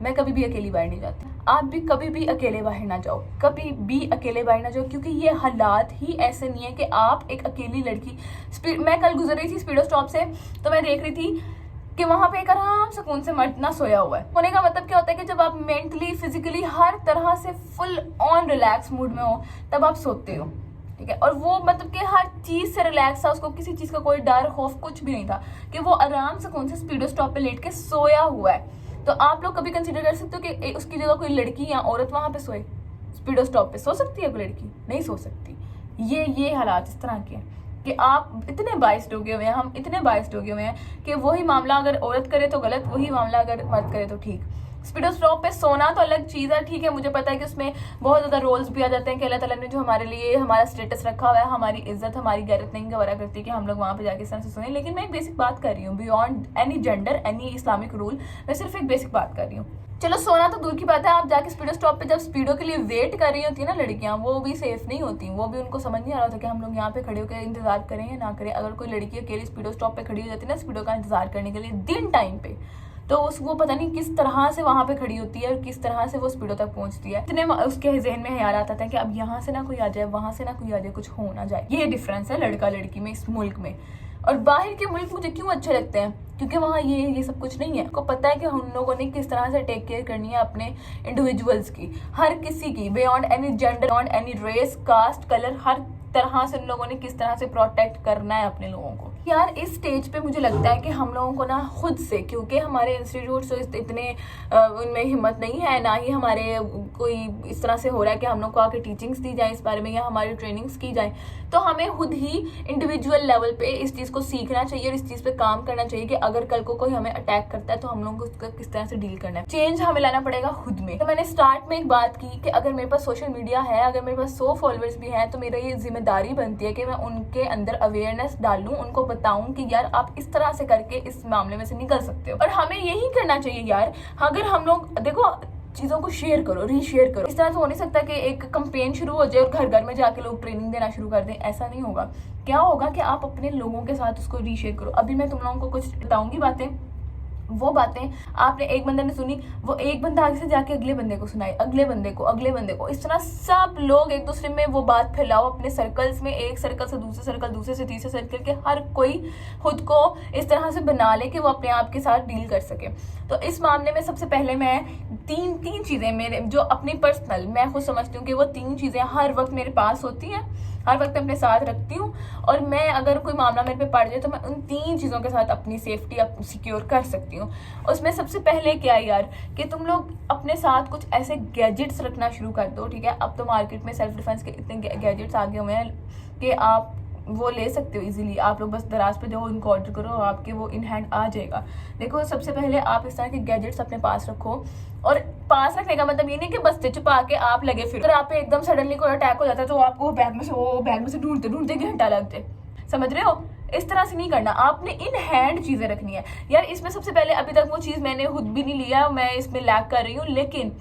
मैं कभी भी अकेली बाहर नहीं जाती। आप भी कभी भी अकेले बाहर ना जाओ, कभी भी अकेले बाहर ना जाओ, क्योंकि ये हालात ही ऐसे नहीं है कि आप एक अकेली लड़की। मैं कल गुजर रही थी स्पीडो स्टॉप से, तो मैं देख रही थी कि वहां पे एक आराम सुकून से मर्द ना सोया हुआ है। होने का मतलब क्या होता है कि जब आप मेंटली, फिजिकली हर तरह से फुल ऑन रिलैक्स मूड में हो तब आप सोते हो, ठीक है? और वो मतलब कि हर चीज से रिलैक्स था, उसको किसी चीज का कोई डर खौफ कुछ भी नहीं था, कि वो आराम सुकून से स्पीडो स्टॉप पे लेट के सोया हुआ है। तो आप लोग कभी कंसीडर कर सकते हो कि उसकी जगह कोई लड़की या औरत वहां पे सोए? स्पीडो स्टॉप पे सो सकती है कोई लड़की? नहीं सो सकती। ये हालात इस तरह के हैं कि आप इतने बाइस्ड हो गए हुए हैं, हम इतने बाइस्ड हो गए हुए हैं कि वही मामला अगर औरत करे तो गलत, वही मामला अगर मर्द करे तो ठीक। स्पीडो स्टॉप पे सोना तो अलग चीज़ है, ठीक है? मुझे पता है कि उसमें बहुत ज़्यादा रोल्स भी आ जाते हैं कि अल्लाह ताला ने जो हमारे लिए हमारा स्टेटस रखा हुआ है, हमारी इज्जत, हमारी गैरत नहीं गवारा करती कि हम लोग वहाँ पे जाके इस तरह से सुने। लेकिन मैं एक बेसिक बात कर रही हूँ, beyond any gender, any Islamic rule, मैं सिर्फ एक बेसिक बात कर रही हूँ। चलो सोना तो दूर की बात है, आप जाके स्पीडो स्टॉप पे जब स्पीडो के लिए वेट कर रही होती है ना लड़कियां, वो भी सेफ नहीं होती। वो भी उनको समझ नहीं आ रहा था कि हम लोग यहाँ पे खड़े होकर इंतजार करें या ना करें। अगर कोई लड़की अकेली स्पीडो स्टॉप पे खड़ी हो जाती है ना स्पीडो का इंतजार करने के लिए दिन टाइम पे, तो वो पता नहीं किस तरह से वहां पे खड़ी होती है और किस तरह से वो स्पीडो तक पहुंचती है। इतने उसके जहन में ख्याल आता था कि अब यहाँ से ना कोई आ जाए, वहां से ना कोई आ जाए, कुछ हो ना जाए। ये डिफरेंस है लड़का लड़की में इस मुल्क में। और बाहर के मुल्क मुझे क्यों अच्छे लगते हैं? क्योंकि वहाँ ये सब कुछ नहीं है। आपको पता है कि हम लोगों ने किस तरह से टेक केयर करनी है अपने इंडिविजुअल्स की, हर किसी की, beyond any gender, beyond any race, caste, colour, हर तरह से उन लोगों ने किस तरह से प्रोटेक्ट करना है अपने लोगों को। यार इस स्टेज पे मुझे लगता है कि हम लोगों को ना खुद से, क्योंकि हमारे इंस्टीट्यूट से इतने उनमें हिम्मत नहीं है, ना ही हमारे कोई इस तरह से हो रहा है कि हम लोग को आके टीचिंग्स दी जाए इस बारे में या हमारी ट्रेनिंग्स की जाए, तो हमें खुद ही इंडिविजुअल लेवल पे इस चीज़ को सीखना चाहिए और इस चीज़ पे काम करना चाहिए कि अगर कल को कोई हमें अटैक करता है तो हम लोग को उसका किस तरह से डील करना है। चेंज हमें लाना पड़ेगा खुद में। तो मैंने स्टार्ट में एक बात की कि अगर मेरे पास सोशल मीडिया है, अगर मेरे पास 100 फॉलोअर्स भी हैं, तो मेरा ये जिम्मेदारी बनती है कि मैं उनके अंदर अवेयरनेस डालूं, उनको बताऊं कि यार आप इस तरह से करके इस मामले में से निकल सकते हो। और हमें यही करना चाहिए यार। अगर हम लोग देखो चीज़ों को शेयर करो, रीशेयर करो। इस तरह से हो नहीं सकता कि एक कंपेन शुरू हो जाए और घर घर में जाके लोग ट्रेनिंग देना शुरू कर दें। ऐसा नहीं होगा। क्या होगा कि आप अपने लोगों के साथ उसको रीशेयर करो। अभी मैं तुम लोगों को कुछ बताऊंगी बातें, वो बातें आपने एक बंदे ने सुनी, वो एक बंदा आगे से जाके अगले बंदे को सुनाई, अगले बंदे को। इस तरह सब लोग एक दूसरे में वो बात फैलाओ अपने सर्कल्स में, एक सर्कल से दूसरे सर्कल, दूसरे से तीसरे सर्कल के, हर कोई खुद को इस तरह से बना ले कि वो अपने आप के साथ डील कर सके। तो इस मामले में सबसे पहले मैं तीन चीज़ें मेरे जो अपनी पर्सनल मैं खुद समझती हूँ कि वो 3 चीज़ें हर वक्त मेरे पास होती हैं, हर वक्त अपने साथ रखती हूँ। और मैं अगर कोई मामला मेरे पे पड़ जाए तो मैं उन 3 चीज़ों के साथ अपनी सेफ्टी सिक्योर कर सकती हूँ। उसमें सबसे पहले क्या है यार कि तुम लोग अपने साथ कुछ ऐसे गैजेट्स रखना शुरू कर दो, ठीक है? अब तो मार्केट में सेल्फ डिफेंस के इतने गैजेट्स आ गए हुए हैं कि आप वो ले सकते हो इजीली। आप लोग बस दराज पे जाओ, उनको ऑर्डर करो, आपके वो इन हैंड आ जाएगा। देखो सबसे पहले आप इस तरह के गैजेट्स अपने पास रखो। और पास रखने का मतलब ये नहीं कि बस छुपा के आप लगे फिर। अगर आप पे एकदम सडनली कोई अटैक हो जाता है तो आपको बैग में से ढूंढते ढूंढते घंटा लग जाए। समझ रहे हो? इस तरह से नहीं करना। आपने इन हैंड चीजें रखनी है यार। इसमें सबसे पहले अभी तक वो चीज मैंने खुद भी नहीं लिया, मैं इसमें लैग कर रही हूँ, लेकिन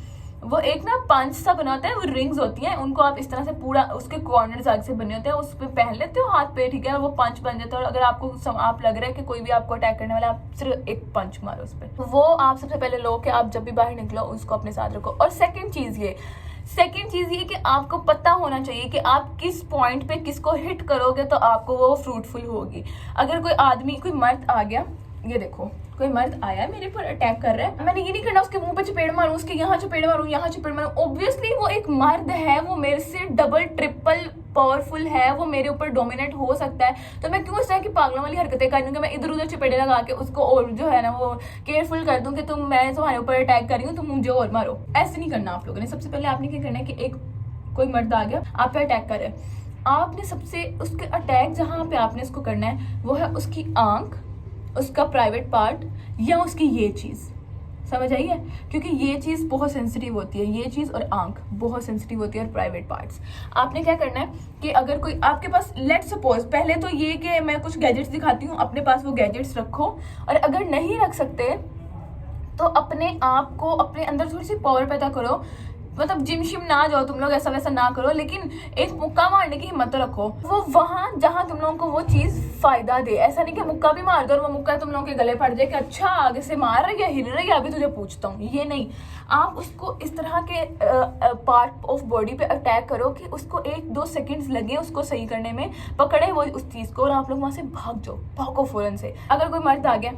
वो एक ना पंच सा बना होता है, वो रिंग्स होती हैं, उनको आप इस तरह से पूरा उसके कॉर्नर्स आगे से बने होते हैं, उस पे पहन लेते हो हाथ पे, ठीक है, और वो पंच बन जाता है। और अगर आपको आप लग रहा है कि कोई भी आपको अटैक करने वाला है, आप सिर्फ एक पंच मारो उस पे। वो आप सबसे पहले लो कि आप जब भी बाहर निकलो उसको अपने साथ रखो। और सेकेंड चीज ये कि आपको पता होना चाहिए कि आप किस पॉइंट पे किसको हिट करोगे तो आपको वो फ्रूटफुल होगी। अगर कोई आदमी, कोई मर्द आ गया, ये देखो कोई मर्द आया मेरे पर अटैक कर रहा है, मैंने ये नहीं करना उसके मुंह पे चपेड़ मारूं, उसके यहाँ चपेड़ मारूं, यहाँ चपेड़ मारूं। ऑब्वियसली वो एक मर्द है, वो मेरे से डबल ट्रिपल पावरफुल है, वो मेरे ऊपर डोमिनेट हो सकता है। तो मैं क्यों इस तरह की पागलों वाली हरकतें कर रही हूँ कि मैं इधर उधर चपेड़े लगा के उसको और जो है ना वो केयरफुल कर दूं कि मैं तुम्हारे ऊपर अटैक कर रही हूँ, तुम मुझे और मारो। ऐसे नहीं करना आप लोगों ने। सबसे पहले आपने क्या करना है कि एक कोई मर्द आ गया आप पे अटैक कर रहे हैं, आपने सबसे उसके अटैक जहाँ पे आपने उसको करना है वो है उसकी आंख, उसका प्राइवेट पार्ट, या उसकी ये चीज़। समझ आई है? क्योंकि ये चीज़ बहुत सेंसिटिव होती है, ये चीज़ और आंख बहुत सेंसिटिव होती है, और प्राइवेट पार्ट्स। आपने क्या करना है कि अगर कोई आपके पास, लेट सपोज, पहले तो ये कि मैं कुछ गैजेट्स दिखाती हूँ, अपने पास वो गैजेट्स रखो। और अगर नहीं रख सकते तो अपने आप को, अपने अंदर थोड़ी सी पावर पैदा करो। मतलब जिम शिम ना जाओ तुम लोग, ऐसा वैसा ना करो, लेकिन एक मुक्का मारने की हिम्मत तो रखो, वो वहां जहां तुम लोगों को वो चीज फायदा दे। ऐसा नहीं कि मुक्का भी मार दो और वो मुक्का तुम लोगों के गले पड़ जाए कि अच्छा आगे से मार रही है, हिल रही है, अभी तुझे पूछता हूँ। ये नहीं, आप उसको इस तरह के पार्ट ऑफ बॉडी पे अटैक करो कि उसको 1-2 सेकंड्स लगे उसको सही करने में, पकड़े वो उस चीज को, और आप लोग वहां से भाग जाओ, भागो फौरन से। अगर कोई मर्द आ गया,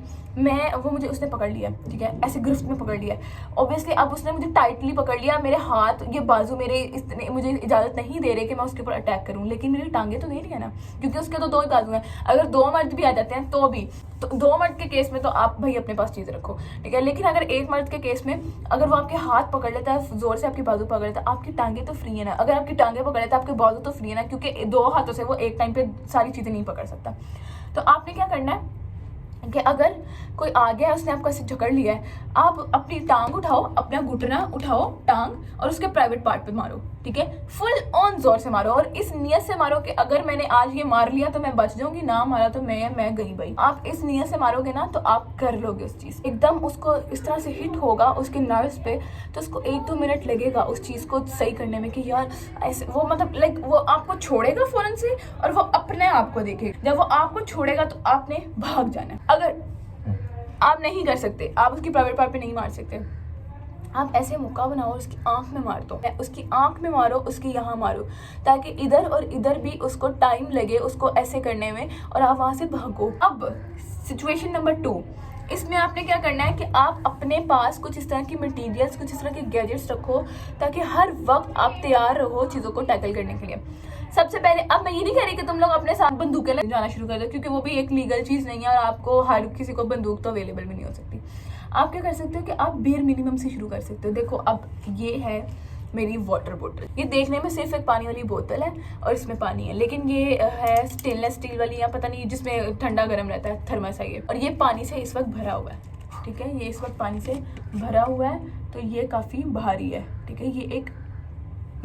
उसने पकड़ लिया, ठीक है, ऐसे गिरफ्त में पकड़ लिया, ऑब्वियसली अब उसने मुझे टाइटली पकड़ लिया, मेरे हाथ, ये बाजू मेरे इतने मुझे इजाजत नहीं दे रहे कि मैं उसके ऊपर अटैक करूं, लेकिन मेरी टांगे तो दे रही है ना, क्योंकि उसके तो 2 ही बाजू हैं। अगर 2 मर्द भी आ जाते हैं तो भी, तो 2 मर्द के केस में तो आप भाई अपने पास चीज रखो, ठीक है। लेकिन अगर एक मर्द के केस में, अगर वो आपके हाथ पकड़ लेता है, जोर से आपकी बाजू पकड़ लेता है, आपकी टांगे तो फ्री है ना। अगर आपकी टांगे पकड़ लेता है, आपके बाजू तो फ्री है ना, क्योंकि 2 हाथों से वो एक टाइम पे सारी चीजें नहीं पकड़ सकता। तो आपने क्या करना है कि अगर कोई आ गया, उसने आपको ऐसे जकड़ लिया है, आप अपनी टांग उठाओ, अपना घुटना उठाओ टांग, और उसके प्राइवेट पार्ट पे मारो, ठीक है, फुल ऑन जोर से मारो, और इस नियत से मारो कि अगर मैंने आज ये मार लिया तो मैं बच जाऊंगी, ना मारा तो मैं गई भाई। आप इस नियत से मारोगे ना तो आप कर लोगे उस चीज, एकदम उसको इस तरह से हिट होगा उसके नर्व्स पे, तो उसको 1-2 मिनट लगेगा उस चीज को सही करने में कि यार ऐसे, वो मतलब लाइक वो आपको छोड़ेगा फौरन से, और वो अपने आप को देखेगा। जब वो आपको छोड़ेगा तो आपने भाग जाना है। अगर आप नहीं कर सकते, आप उसकी प्राइवेट पार्ट पे नहीं मार सकते, आप ऐसे मुक्का बनाओ, उसकी आंख में मार दो, उसकी आंख में मारो, उसकी यहाँ मारो, ताकि इधर और इधर भी उसको टाइम लगे उसको ऐसे करने में, और आप वहां से भागो। अब सिचुएशन नंबर 2, इसमें आपने क्या करना है कि आप अपने पास कुछ इस तरह की मटेरियल्स, कुछ इस तरह के गैजेट्स रखो, ताकि हर वक्त आप तैयार रहो चीज़ों को टैकल करने के लिए। सबसे पहले, अब मैं ये नहीं कह रही कि तुम लोग अपने साथ बंदूकें ले जाना शुरू कर दो, क्योंकि वो भी एक लीगल चीज़ नहीं है, और आपको हर किसी को बंदूक तो अवेलेबल भी नहीं हो सकती। आप क्या कर सकते हो कि आप बेयर मिनिमम से शुरू कर सकते हो। देखो, अब ये है मेरी वाटर बोतल, ये देखने में सिर्फ एक पानी वाली बोतल है और इसमें पानी है, लेकिन ये है स्टेनलेस स्टील वाली, या पता नहीं जिसमें ठंडा गर्म रहता है, थर्मस है ये, और ये पानी से इस वक्त भरा हुआ है, ठीक है, ये इस वक्त पानी से भरा हुआ है, तो ये काफ़ी भारी है, ठीक है, ये एक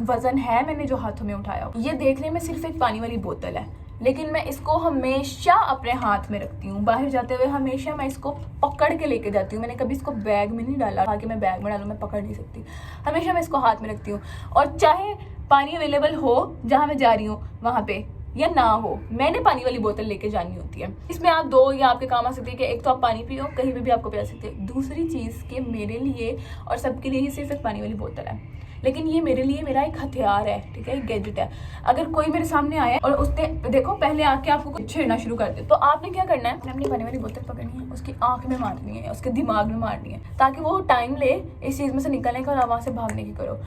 वजन है मैंने जो हाथों में उठाया। ये देखने में सिर्फ एक पानी वाली बोतल है, लेकिन मैं इसको हमेशा अपने हाथ में रखती हूँ। बाहर जाते हुए हमेशा मैं इसको पकड़ के लेके जाती हूँ। मैंने कभी इसको बैग में नहीं डाला, ताकि मैं बैग में डालूँ, मैं पकड़ नहीं सकती, हमेशा मैं इसको हाथ में रखती हूँ। और चाहे पानी अवेलेबल हो जहाँ मैं जा रही हूँ वहाँ पे, या ना हो, मैंने पानी वाली बोतल लेके जानी होती है। इसमें आप 2 या आपके काम आ सकती है कि एक तो आप पानी पियो, कहीं पे भी आपको पिला सकते हैं। दूसरी चीज़ कि मेरे लिए और सबके लिए ही सिर्फ एक पानी वाली बोतल है, लेकिन ये मेरे लिए मेरा एक हथियार है, ठीक है, एक गैजेट है। अगर कोई मेरे सामने आया और उसने, देखो, पहले आके आपको कुछ छेड़ना शुरू कर दे, तो आपने क्या करना है, अपनी पानी वाली बोतल पकड़नी है, उसकी आंख में मारनी है, उसके दिमाग में मारनी है, ताकि वो टाइम ले इस चीज़ में से निकलने का और वहाँ से भागने की करो।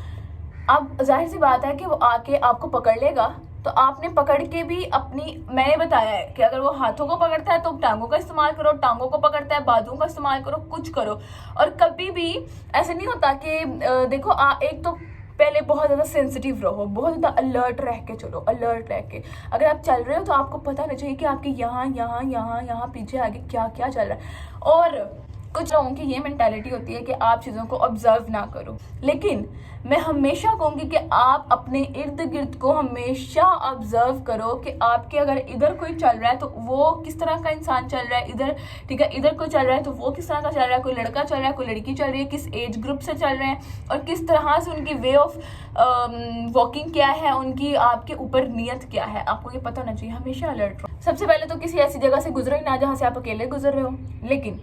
अब जाहिर सी बात है कि वो आके आपको पकड़ लेगा, तो आपने पकड़ के भी अपनी, मैंने बताया है कि अगर वो हाथों को पकड़ता है तो टांगों का इस्तेमाल करो, टांगों को पकड़ता है बाजुओं का इस्तेमाल करो, कुछ करो। और कभी भी ऐसे नहीं होता कि देखो, एक तो पहले बहुत ज़्यादा सेंसिटिव रहो, बहुत ज़्यादा अलर्ट रह के चलो, अलर्ट रह के। अगर आप चल रहे हो तो आपको पता होना चाहिए कि आपके यहाँ यहाँ यहाँ यहाँ पीछे आगे क्या क्या चल रहा है। और कुछ लोगों की ये मेंटालिटी होती है कि आप चीज़ों को ऑब्जर्व ना करो, लेकिन मैं हमेशा कहूँगी कि आप अपने इर्द गिर्द को हमेशा ऑब्जर्व करो कि आपके अगर इधर कोई चल रहा है तो वो किस तरह का इंसान चल रहा है, इधर ठीक है, इधर कोई चल रहा है तो वो किस तरह का चल रहा है, कोई लड़का चल रहा है, कोई लड़की चल रही है, किस एज ग्रुप से चल रहे हैं और किस तरह से उनकी वे ऑफ वॉकिंग क्या है, उनकी आपके ऊपर नियत क्या है, आपको ये पता होना चाहिए। हमेशा अलर्ट रहो। सबसे पहले तो किसी ऐसी जगह से गुजरो ही ना जहाँ से आप अकेले गुजर रहे हो, लेकिन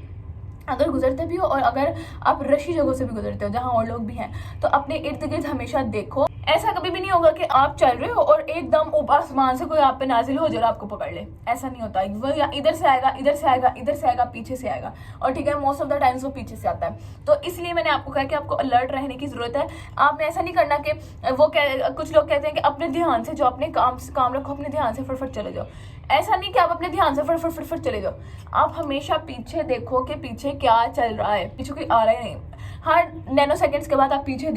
अगर गुजरते भी हो और अगर आप रशी जगहों से भी गुजरते हो जहाँ और लोग भी हैं, तो अपने इर्द गिर्द हमेशा देखो। ऐसा कभी भी नहीं होगा कि आप चल रहे हो और एकदम ऊपर आसमान से कोई आप पे नाजिल हो जाए और आपको पकड़ ले, ऐसा नहीं होता। वो या इधर से आएगा, इधर से आएगा, इधर से आएगा, पीछे से आएगा, और ठीक है मोस्ट ऑफ द टाइम्स वो पीछे से आता है। तो इसलिए मैंने आपको कहा कि आपको अलर्ट रहने की जरूरत है। आपने ऐसा नहीं करना कि कुछ लोग कहते हैं कि अपने ध्यान से जो अपने काम रखो, अपने ध्यान से फटफट चले जाओ। ऐसा नहीं कि आप अपने ध्यान से फटफट चले जाओ। आप हमेशा पीछे देखो कि पीछे क्या चल रहा है, पीछे कोई आ रहा है नहीं। हर नैनो सेकंड्स के बाद आप पीछे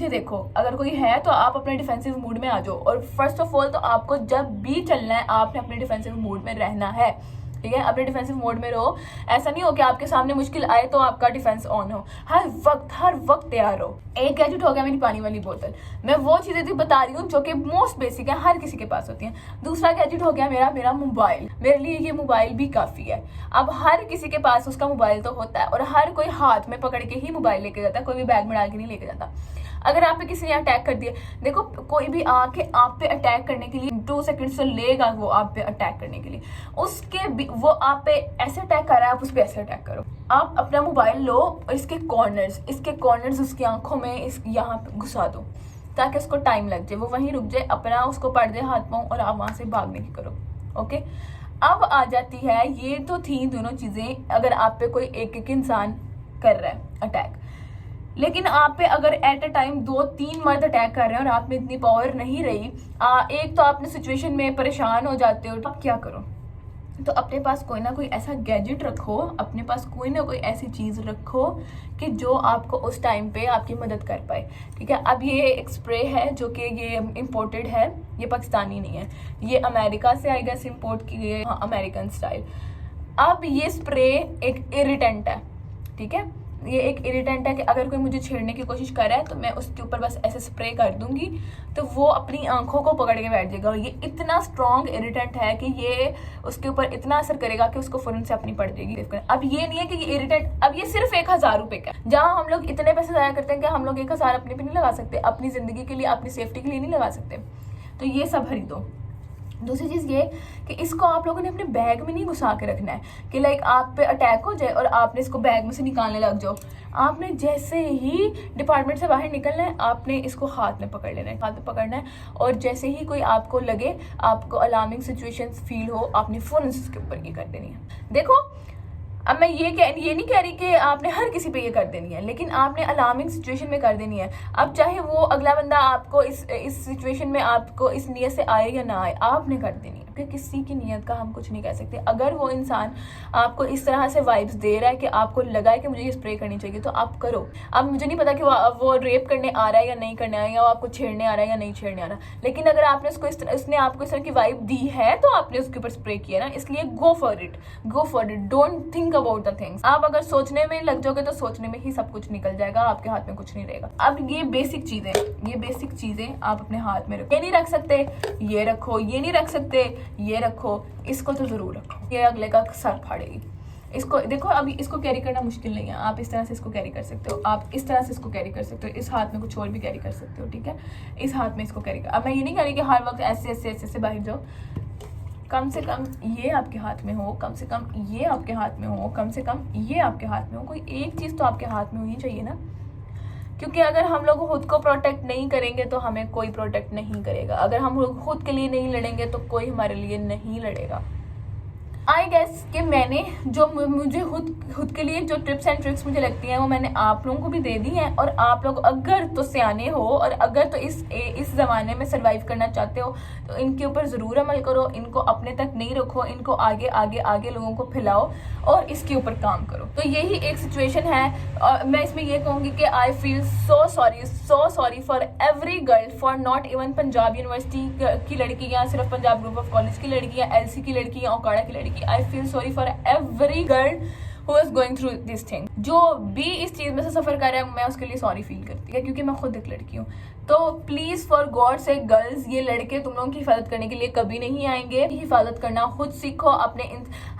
देखो, अगर कोई है तो आप अपने डिफेंसिव मूड में आ जाओ। और फर्स्ट ऑफ ऑल तो आपको जब भी चलना है आपने अपने डिफेंसिव मूड में रहना है, ठीक है। अपने डिफेंसिव मोड में रहो। ऐसा नहीं हो कि आपके सामने मुश्किल आए तो आपका डिफेंस ऑन हो, हर वक्त तैयार हो। एक गैजेट हो गया मेरी पानी वाली बोतल, मैं वो चीजें बता रही हूँ जो कि मोस्ट बेसिक है, हर किसी के पास होती हैं। दूसरा गैजेट हो गया मेरा मोबाइल, मेरे लिए ये मोबाइल भी काफी है। अब हर किसी के पास उसका मोबाइल तो होता है और हर कोई हाथ में पकड़ के ही मोबाइल लेके जाता है, कोई भी बैग में डाल के नहीं लेके जाता। अगर आप पे किसी ने अटैक कर दिया, देखो कोई भी आके आप पे अटैक करने के लिए 2 सेकंड तो लेगा वो आप पे अटैक करने के लिए, वो आप पे ऐसे अटैक कर रहा है, आप उस पे ऐसे अटैक करो। आप अपना मोबाइल लो और इसके कॉर्नर्स उसकी आंखों में यहाँ पे घुसा दो ताकि उसको टाइम लग जाए, वो वहीं रुक जाए, अपना उसको पड़ जाए हाथ पाँव और आप वहां से भागने की करो। ओके, अब आ जाती है, ये तो थी दोनों चीजें अगर आप पे कोई एक इंसान कर रहा है अटैक, लेकिन आप पे अगर एट अ टाइम 2-3 मर्द अटैक कर रहे हैं और आप में इतनी पावर नहीं रही, एक तो आपने सिचुएशन में परेशान हो जाते हो, तो आप क्या करो? तो अपने पास कोई ना कोई ऐसा गैजेट रखो, अपने पास कोई ना कोई ऐसी चीज़ रखो कि जो आपको उस टाइम पे आपकी मदद कर पाए, ठीक है। अब ये एक स्प्रे है जो कि ये इम्पोर्टेड है, ये पाकिस्तानी नहीं है, ये अमेरिका से आई गेस इम्पोर्ट की गई है, अमेरिकन स्टाइल। अब ये स्प्रे एक इरिटेंट है, ठीक है, ये एक इरिटेंट है कि अगर कोई मुझे छेड़ने की कोशिश कर रहा है तो मैं उसके ऊपर बस ऐसे स्प्रे कर दूंगी तो वो अपनी आंखों को पकड़ के बैठ जाएगा। ये इतना स्ट्रॉन्ग इरिटेंट है कि ये उसके ऊपर इतना असर करेगा कि उसको फौरन से अपनी पड़ जाएगी। अब ये नहीं है कि ये इरिटेंट, अब ये सिर्फ 1000 रुपए का, जहाँ हम लोग इतने पैसे जाया करते हैं कि हम लोग 1000 अपने पे नहीं लगा सकते, अपनी जिंदगी के लिए, अपनी सेफ्टी के लिए नहीं लगा सकते, तो ये सब खरीदो। दूसरी चीज़ ये कि इसको आप लोगों ने अपने बैग में नहीं घुसा के रखना है कि लाइक आप पे अटैक हो जाए और आपने इसको बैग में से निकालने लग जाओ। आपने जैसे ही डिपार्टमेंट से बाहर निकलना है आपने इसको हाथ में पकड़ लेना है, हाथ में पकड़ना है, और जैसे ही कोई आपको लगे, आपको अलार्मिंग सिचुएशंस फील हो, आपने फ़ौरन इसके ऊपर ये कर देनी है। देखो अब मैं ये नहीं कह रही कि आपने हर किसी पे ये कर देनी है, लेकिन आपने अलार्मिंग सिचुएशन में कर देनी है। अब चाहे वो अगला बंदा आपको इस सिचुएशन में आपको इस नियत से आए या ना आए, आपने कर देनी है, क्योंकि किसी की नियत का हम कुछ नहीं कह सकते। अगर वो इंसान आपको इस तरह से वाइब्स दे रहा है कि आपको लगा है कि मुझे ये स्प्रे करनी चाहिए, तो आप करो। अब मुझे नहीं पता कि वो रेप करने आ रहा है या नहीं करने आ रहा है, या वो आपको छेड़ने आ रहा है या नहीं छेड़ने आ रहा, लेकिन अगर आपने उसने आपको इस तरह की वाइब दी है तो आपने उसके ऊपर स्प्रे किया ना, इसलिए go for it, don't think about the things. आप अगर सोचने में लग जाओगे तो सोचने में ही सब कुछ निकल जाएगा, आपके हाथ में कुछ नहीं रहेगा। अब ये बेसिक चीजें आप अपने हाथ में रखो। ये नहीं रख सकते ये रखो, ये नहीं रख सकते ये रखो, इसको तो जरूर रखो, ये अगले का सर फाड़ेगी। इसको देखो, अभी इसको कैरी करना मुश्किल नहीं है, आप इस तरह से इसको कैरी कर सकते हो, आप इस तरह से इसको कैरी कर सकते हो, इस हाथ में कुछ और भी कैरी कर सकते हो, ठीक है, इस हाथ में इसको कैरी कर। अब मैं ये नहीं कह रही कि हर वक्त ऐसे बाहर जाओ, कम से कम ये आपके हाथ में हो, कम से कम ये आपके हाथ में हो, कम से कम ये आपके हाथ में हो, कोई एक चीज़ तो आपके हाथ में होनी चाहिए ना, क्योंकि अगर हम लोग खुद को प्रोटेक्ट नहीं करेंगे तो हमें कोई प्रोटेक्ट नहीं करेगा। अगर हम लोग खुद के लिए नहीं लड़ेंगे तो कोई हमारे लिए नहीं लड़ेगा। आई गेस कि मैंने जो मुझे खुद के लिए जो टिप्स एंड ट्रिक्स मुझे लगती हैं वो मैंने आप लोगों को भी दे दी हैं, और आप लोग अगर तो सियाने हो और अगर तो इस ज़माने में सर्वाइव करना चाहते हो तो इनके ऊपर ज़रूर अमल करो, इनको अपने तक नहीं रखो, इनको आगे लोगों को फैलाओ और इसके ऊपर काम करो। तो यही एक सिचुएशन है, और मैं इसमें ये कहूँगी कि I feel so sorry for every girl, for not even Punjab university की लड़कियाँ, सिर्फ पंजाब ग्रुप ऑफ कॉलेज की लड़कियाँ, LC की लड़कियाँ, ओकाड़ा की लड़की। I feel sorry for every girl who is going through this thing. जो भी इस चीज में से सफर कर रहा है मैं उसके लिए सॉरी फील करती है, क्योंकि मैं खुद एक लड़की हूँ। तो प्लीज फॉर गॉड से गर्ल्स, ये लड़के तुम लोगों की हिफाजत करने के लिए कभी नहीं आएंगे। हिफाजत करना खुद सीखो अपने।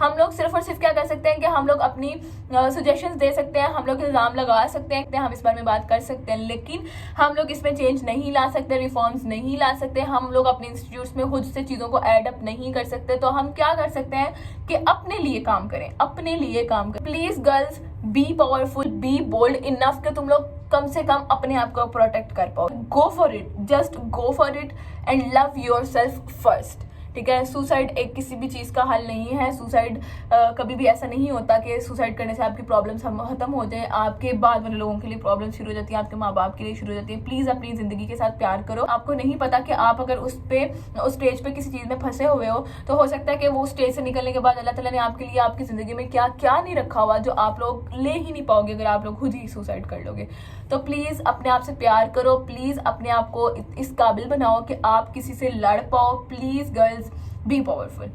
हम लोग सिर्फ और सिर्फ क्या कर सकते हैं कि हम लोग अपनी सजेशंस दे सकते हैं, हम लोग इल्जाम लगा सकते हैं, हम इस बारे में बात कर सकते हैं, लेकिन हम लोग इसमें चेंज नहीं ला सकते, रिफॉर्म्स नहीं ला सकते। हम लोग अपने इंस्टीट्यूट्स में खुद से चीज़ों को एड अप नहीं कर सकते। तो हम क्या कर सकते हैं कि अपने लिए काम करें, अपने लिए काम करें। Please girls, be powerful, be bold enough कि तुम लोग कम से कम अपने आप को प्रोटेक्ट कर पाओ। Go for it, just go for it and love your self first. ठीक है, सुसाइड एक किसी भी चीज़ का हल नहीं है। सुसाइड कभी भी ऐसा नहीं होता कि सुसाइड करने से आपकी प्रॉब्लम्स खत्म हो जाए। आपके बाद वाले लोगों के लिए प्रॉब्लम शुरू हो जाती है, आपके माँ बाप के लिए शुरू हो जाती है। प्लीज़ अपनी ज़िंदगी के साथ प्यार करो। आपको नहीं पता कि आप अगर उस स्टेज पे किसी चीज़ में फंसे हुए हो तो हो सकता है कि वो स्टेज से निकलने के बाद अल्लाह ताला ने आपके लिए आपकी ज़िंदगी में क्या क्या नहीं रखा हुआ, जो आप लोग ले ही नहीं पाओगे अगर आप लोग खुद ही सुसाइड कर लोगे। तो प्लीज़ अपने आप से प्यार करो, प्लीज़ अपने आप को इस काबिल बनाओ कि आप किसी से लड़ पाओ। Please girls, be powerful.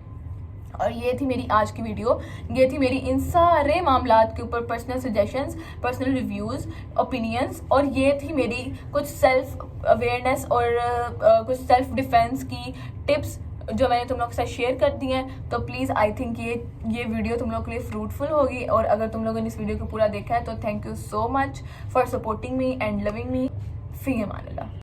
और ये थी मेरी आज की वीडियो, ये थी मेरी इन सारे मामलात के ऊपर personal suggestions, personal reviews, opinions, और ये थी मेरी कुछ सेल्फ अवेयरनेस और कुछ सेल्फ डिफेंस की टिप्स जो मैंने तुम लोग के साथ शेयर कर दी हैं। तो प्लीज़ आई थिंक ये वीडियो तुम लोग के लिए फ्रूटफुल होगी। और अगर तुम लोगों ने इस वीडियो को पूरा देखा है तो thank you so much for supporting me and loving me. Fee Aman Allah.